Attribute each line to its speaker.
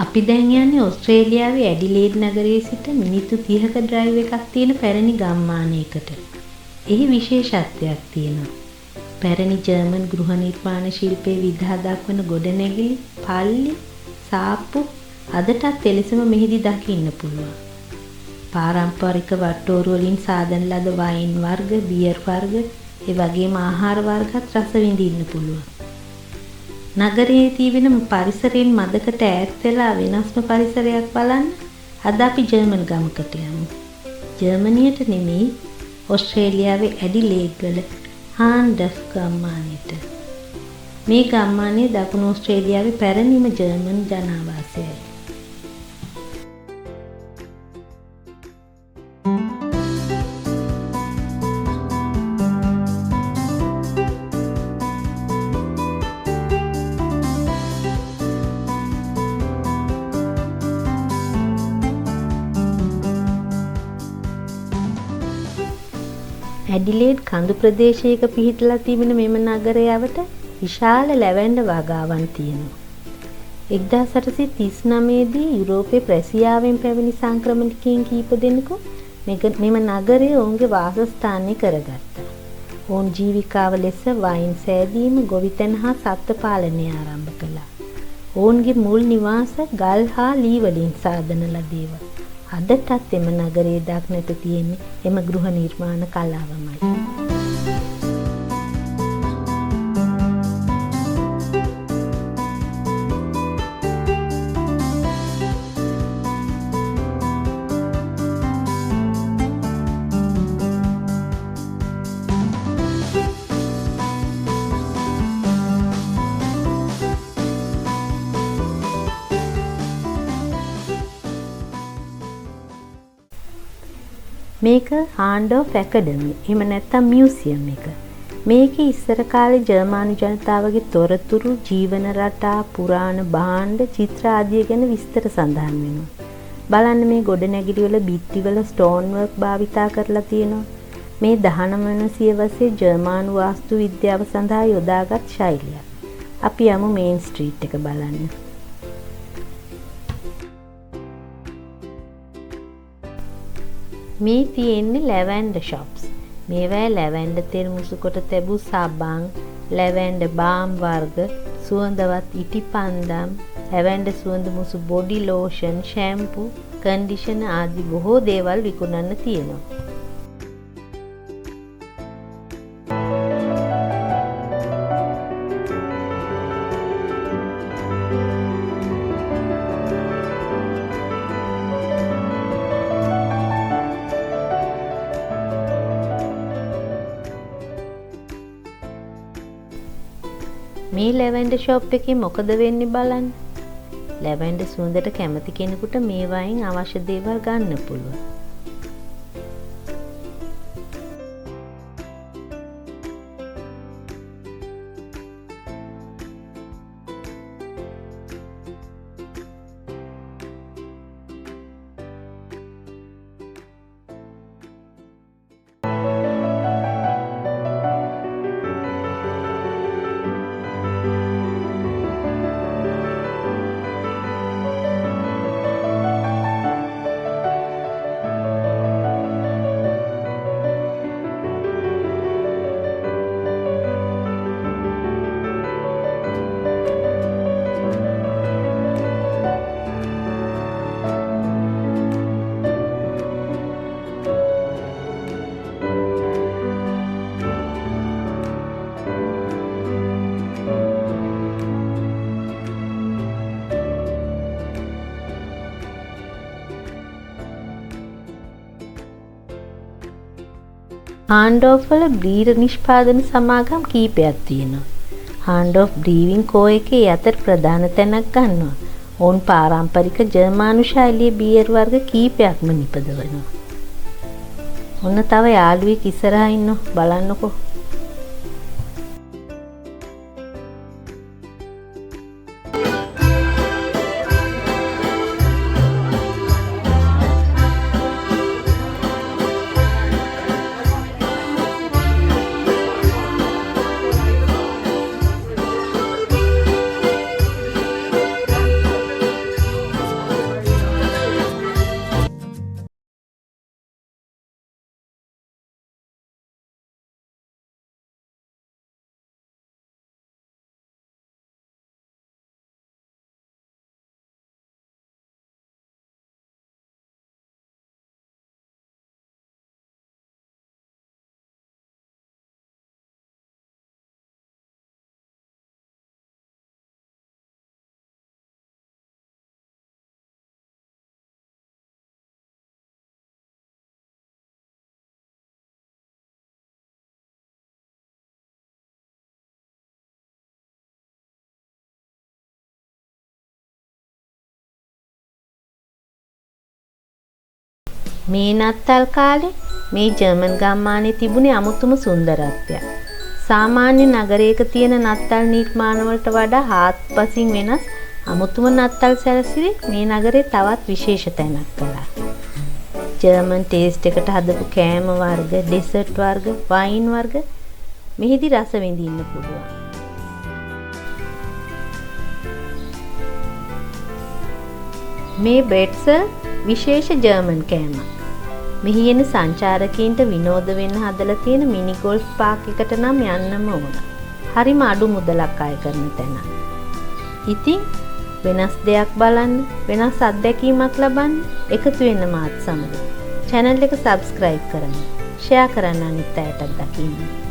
Speaker 1: අපි දැන් යන්නේ ඕස්ට්‍රේලියාවේ ඇඩිලේඩ් නගරයේ සිට මිනිත්තු 30ක ඩ්‍රයිව් එකක් තියෙන පැරණි ගම්මානයකට. එහි විශේෂත්වයක් තියෙනවා. පැරණි ජර්මන් ගෘහ නිර්මාණ ශිල්පයේ විදහා දක්වන ගොඩනැගිලි, පල්ලි, සාප්පු අදටත් එලෙසම මෙහිදී දකින්න පුළුවන්. පාරම්පරික වට්ටෝරු වලින් සාදන ලද වයින් වර්ග, බියර් වර්ග, ඒ වගේම ආහාර වර්ගත් රස විඳින්න පුළුවන්. නගරයේ තියෙන පරිසරයෙන් මදකට ඈත් වෙලා වෙනස්ම පරිසරයක් බලන්න අද අපි ජර්මන් ගමකට යමු. ජර්මනියට නෙමෙයි ඕස්ට්‍රේලියාවේ ඇඩිලේඩ් වල හාන්ඩෆ් ගම්මානයට. මේ ගම්මානය දකුණු ඕස්ට්‍රේලියාවේ පැරණිම ජර්මන් ජනාවාසයයි. ඇඩිලේඩ් කඳු ප්‍රදේශයක පිහිටලා තිබෙන මෙම නගරයට විශාල ලැවැන්ඩර් වගාවන් තියෙනවා. 1839 දී යුරෝපයේ ප්‍රැසියාවෙන් පැමිණි සංක්‍රමණිකයන් කීප දෙනෙකු මෙම නගරය ඔවුන්ගේ වාසස්ථානය කරගත්තා. ඔවුන් ජීවිකාව ලෙස වයින් සෑදීම, ගොවිතැන හා සත්ත්ව පාලනය ආරම්භ කළා. ඔවුන්ගේ මුල් නිවාස ගල් හා ලී වලින් සාදන ලදේවා. අදටත් එම නගරයේ දක්නට තියෙන්නේ එම ගෘහ නිර්මාණ කලාවමයි. මේක හාන්ඩෝෆ් ඇකඩමි. එහෙම නැත්නම් මියුසියම් එක. මේකේ ඉස්සර කාලේ ජර්මානු ජනතාවගේ තොරතුරු, ජීවන රටා, පුරාණ භාණ්ඩ, චිත්‍ර ආදිය ගැන විස්තර සඳහන් වෙනවා. බලන්න මේ ගොඩනැගිලි වල බිත්තිවල ස්ටෝන් වර්ක් භාවිතා කරලා තියෙනවා. මේ 19 වෙනි සියවසේ ජර්මානු වාස්තු විද්‍යාව සඳහා යොදාගත් ශෛලියක්. අපි යමු මේන් ස්ට්‍රීට් එක බලන්න. මේ තියෙන්නේ ලැවැන්ඩර් ෂොප්ස්. මේවා ලැවැන්ඩර් තෙල් මුසු කොට තැබූ සබන්, ලැවැන්ඩර් බාම් වර්ග, සුවඳවත් ඉටිපන්දම්, ලැවැන්ඩර් සුවඳ මුසු බොඩි ලෝෂන්, ෂැම්පූ, කන්ඩිෂනර් ආදී බොහෝ දේවල් විකුණන්න තියෙනවා. මේ ලැවැන්ඩර් ෂොප් එකේ මොකද වෙන්නේ බලන්න. ලැවැන්ඩර් සුවඳට කැමති කෙනෙකුට මේ වයින් අවශ්‍ය දේවල් ගන්න පුළුවන්. හාන්ඩෝෆ් වල බ්‍රීඩර් නිෂ්පාදන සමාගම් කීපයක් තියෙනවා. හාන්ඩෝෆ් බ්‍රීවිං කෝ එකේ අතර ප්‍රධාන තැනක් ගන්නවා. ඔවුන් පාරම්පරික ජර්මානු ශෛලියේ බියර් වර්ග කීපයක්ම නිපදවනවා. ඔන්න තව යාළුවෙක් ඉස්සරහා ඉන්නෝ බලන්නකෝ. මේ නත්තල් කාලේ මේ ජර්මන් ගම්මානයේ තිබුණේ අමුතුම සුන්දරත්වයක්. සාමාන්‍ය නගරයක තියෙන නත්තල් නිර්මාණ වලට වඩා හාත්පසින් වෙනස් අමුතුම නත්තල් සැරසිලි මේ නගරේ තවත් විශේෂ තැනක් කළා. ජර්මන් ටේස්ට් එකට හදපු කෑම වර්ග, ඩෙසර්ට් වර්ග, වයින් වර්ග මෙහිදී රස විඳින්න පුළුවන්. මේ බ්‍රෙට්සල් විශේෂ ජර්මන් කෑමක්. මෙහි එන සංචාරකීන්ට විනෝද වෙන්න හදලා තියෙන මිනි ගෝල්ෆ් පාක් එකට නම් යන්නම ඕන. හරිම අඩු මුදලක් අය කරන තැන. ඉතින් වෙනස් දෙයක් බලන්න, වෙනස් අත්දැකීමක් ලබන්න එකතු වෙන්න මාත් සමග. channel එක subscribe කරන්න, share කරන්න අනිත් අයටත් දකින්න.